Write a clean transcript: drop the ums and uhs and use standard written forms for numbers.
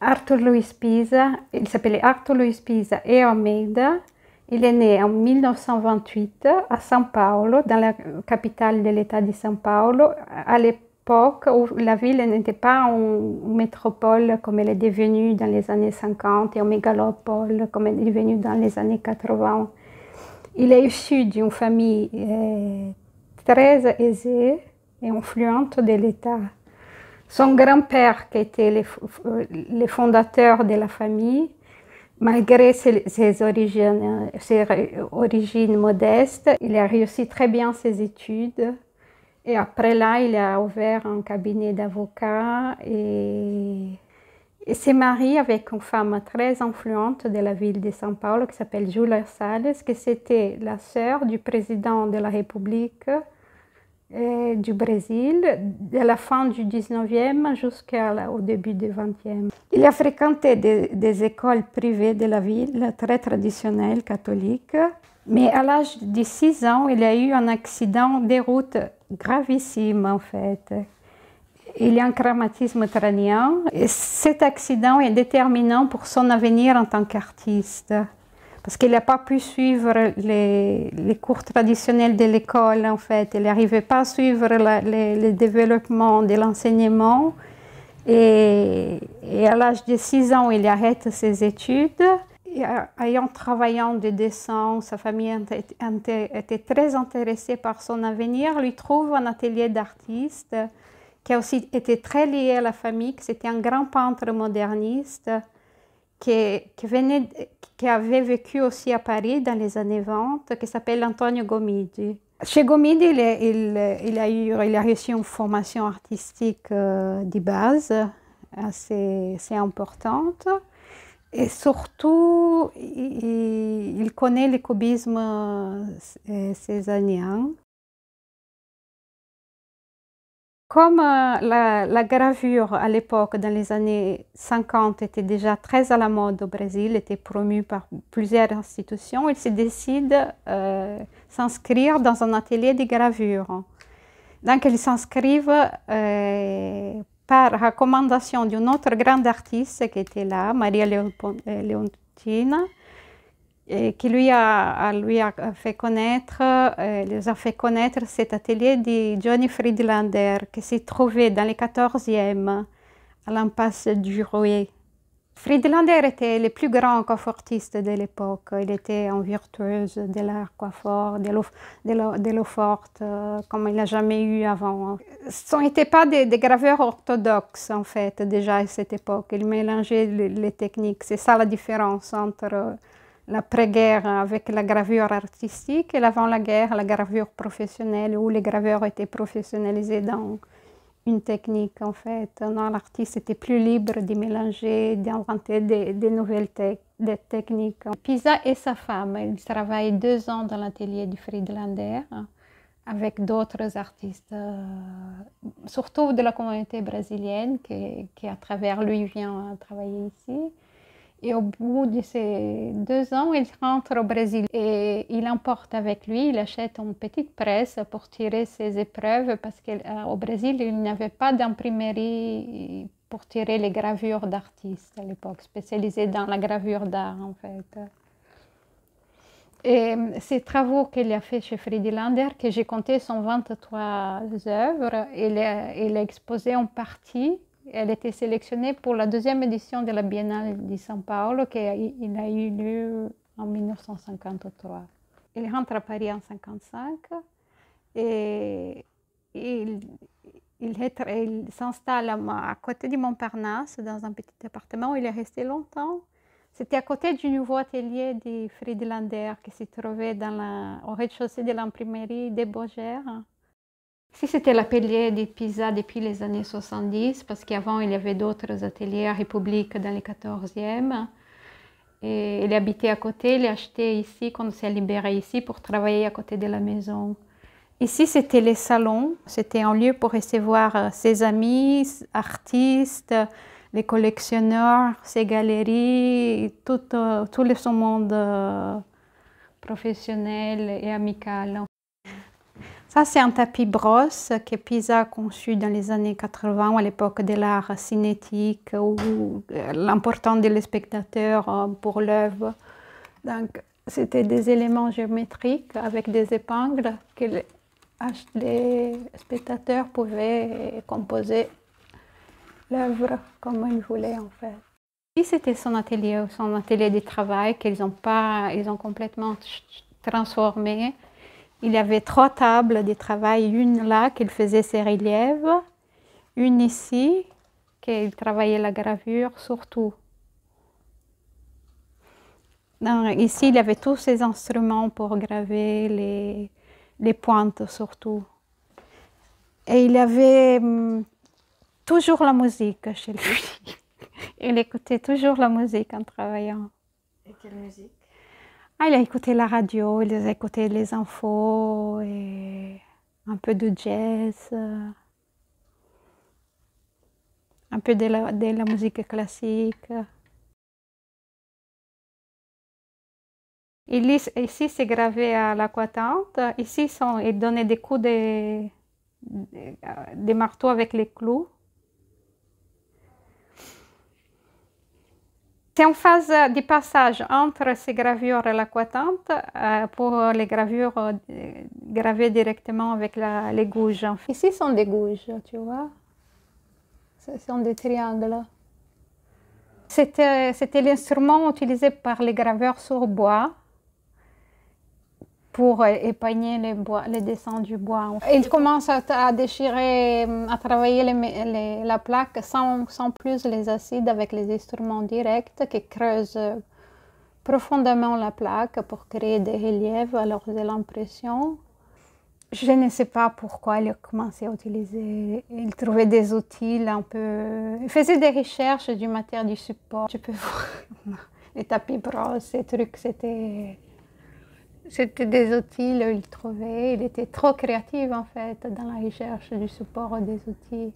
Arthur Luis Pisa, il s'appelait Arthur Luis Pisa et Almeida. Il est né en 1928 à São Paulo, dans la capitale de l'État de São Paulo, à l'époque où la ville n'était pas une métropole comme elle est devenue dans les années 50 et une mégalopole comme elle est devenue dans les années 80. Il est issu d'une famille très aisée et influente de l'État. Son grand-père, qui était le fondateur de la famille, malgré ses origines modestes, il a réussi très bien ses études. Et après là, il a ouvert un cabinet d'avocat et s'est marié avec une femme très influente de la ville de São Paulo qui s'appelle Júlia Salles, qui c'était la sœur du président de la République du Brésil, de la fin du 19e jusqu'au début du 20e. Il a fréquenté des écoles privées de la ville, très traditionnelles, catholiques, mais à l'âge de 6 ans, il a eu un accident de route gravissime en fait. Il a un traumatisme crânien et cet accident est déterminant pour son avenir en tant qu'artiste. Parce qu'il n'a pas pu suivre les cours traditionnels de l'école, en fait. Il n'arrivait pas à suivre le développement de l'enseignement. Et à l'âge de 6 ans, il arrête ses études. Ayant travaillé en dessin, sa famille était très intéressée par son avenir. Lui trouve un atelier d'artiste qui a aussi été très lié à la famille. C'était un grand peintre moderniste qui avait vécu aussi à Paris dans les années 20, qui s'appelle Antonio Gomidi. Chez Gomidi, il a reçu une formation artistique de base assez importante. Et surtout, il connaît le cubisme cézannien. Comme la gravure à l'époque, dans les années 50, était déjà très à la mode au Brésil, était promue par plusieurs institutions, il se décide s'inscrire dans un atelier de gravure. Donc, ils s'inscrivent par recommandation d'une autre grande artiste qui était là, Maria Leontina, qui lui a fait connaître, les a fait connaître cet atelier de Johnny Friedlander qui se trouvait dans le 14e à l'impasse du Rouet. Friedlander était le plus grand coiffeuriste de l'époque. Il était un virtuose de l'art coiffeur, de l'eau forte, comme il n'a jamais eu avant. Ce n'étaient pas des graveurs orthodoxes, en fait, déjà à cette époque. Ils mélangeaient les techniques. C'est ça la différence entre l'après-guerre avec la gravure artistique et l'avant la guerre, la gravure professionnelle, où les graveurs étaient professionnalisés dans une technique en fait. L'artiste était plus libre de mélanger, d'inventer des nouvelles techniques. Pisa et sa femme, ils travaillent 2 ans dans l'atelier du Friedlander avec d'autres artistes, surtout de la communauté brésilienne qui à travers lui vient travailler ici. Et au bout de ces 2 ans, il rentre au Brésil et il emporte avec lui, il achète une petite presse pour tirer ses épreuves parce qu'au Brésil, il n'y avait pas d'imprimerie pour tirer les gravures d'artistes à l'époque, spécialisée dans la gravure d'art en fait. Et ces travaux qu'il a fait chez Friedlander, que j'ai compté, sont 23 œuvres. Il a exposé en partie. Elle était sélectionnée pour la 2e édition de la Biennale de São Paulo, qui a eu lieu en 1953. Il rentre à Paris en 1955 et il s'installe à côté de Montparnasse, dans un petit appartement où il est resté longtemps. C'était à côté du nouveau atelier de Friedlander qui se trouvait au rez-de-chaussée de l'imprimerie des Beaux-Arts. Ici, c'était l'atelier de Pisa depuis les années 70, parce qu'avant, il y avait d'autres ateliers à République dans le 14e. Et il habitait à côté, il a acheté ici, quand il s'est libéré ici, pour travailler à côté de la maison. Ici, c'était les salons. C'était un lieu pour recevoir ses amis, artistes, les collectionneurs, ses galeries, tout son monde professionnel et amical. Ça, c'est un tapis brosse que Pisa a conçu dans les années 80, à l'époque de l'art cinétique, où l'important des spectateurs pour l'œuvre. Donc, c'était des éléments géométriques avec des épingles que les spectateurs pouvaient composer l'œuvre comme ils voulaient en fait. Et c'était son atelier de travail qu'ils ont complètement transformé. Il y avait 3 tables de travail, une là qu'il faisait ses reliefs, une ici qu'il travaillait la gravure surtout. Ici, il y avait tous ces instruments pour graver les pointes surtout. Et il y avait toujours la musique chez lui. Il écoutait toujours la musique en travaillant. Et quelle musique? Ah, il a écouté la radio, il a écouté les infos, et un peu de jazz, un peu de la musique classique. Ici, c'est gravé à l'aquatinte. Ici, il donnait des coups des marteaux avec les clous. C'est en phase de passage entre ces gravures et l'aquatinte pour les gravures gravées directement avec les gouges. Ici, ce sont des gouges, tu vois. Ce sont des triangles. C'était l'instrument utilisé par les graveurs sur bois pour épeigner les dessins du bois. Il commence à déchirer, à travailler la plaque sans plus les acides avec les instruments directs qui creusent profondément la plaque pour créer des reliefs lors de l'impression. Je ne sais pas pourquoi il a commencé à utiliser, il trouvait des outils un peu... Il faisait des recherches du matière du support. Tu peux voir les tapis brosse, ces trucs, c'était des outils qu'il trouvait. Il était trop créatif en fait dans la recherche du support des outils.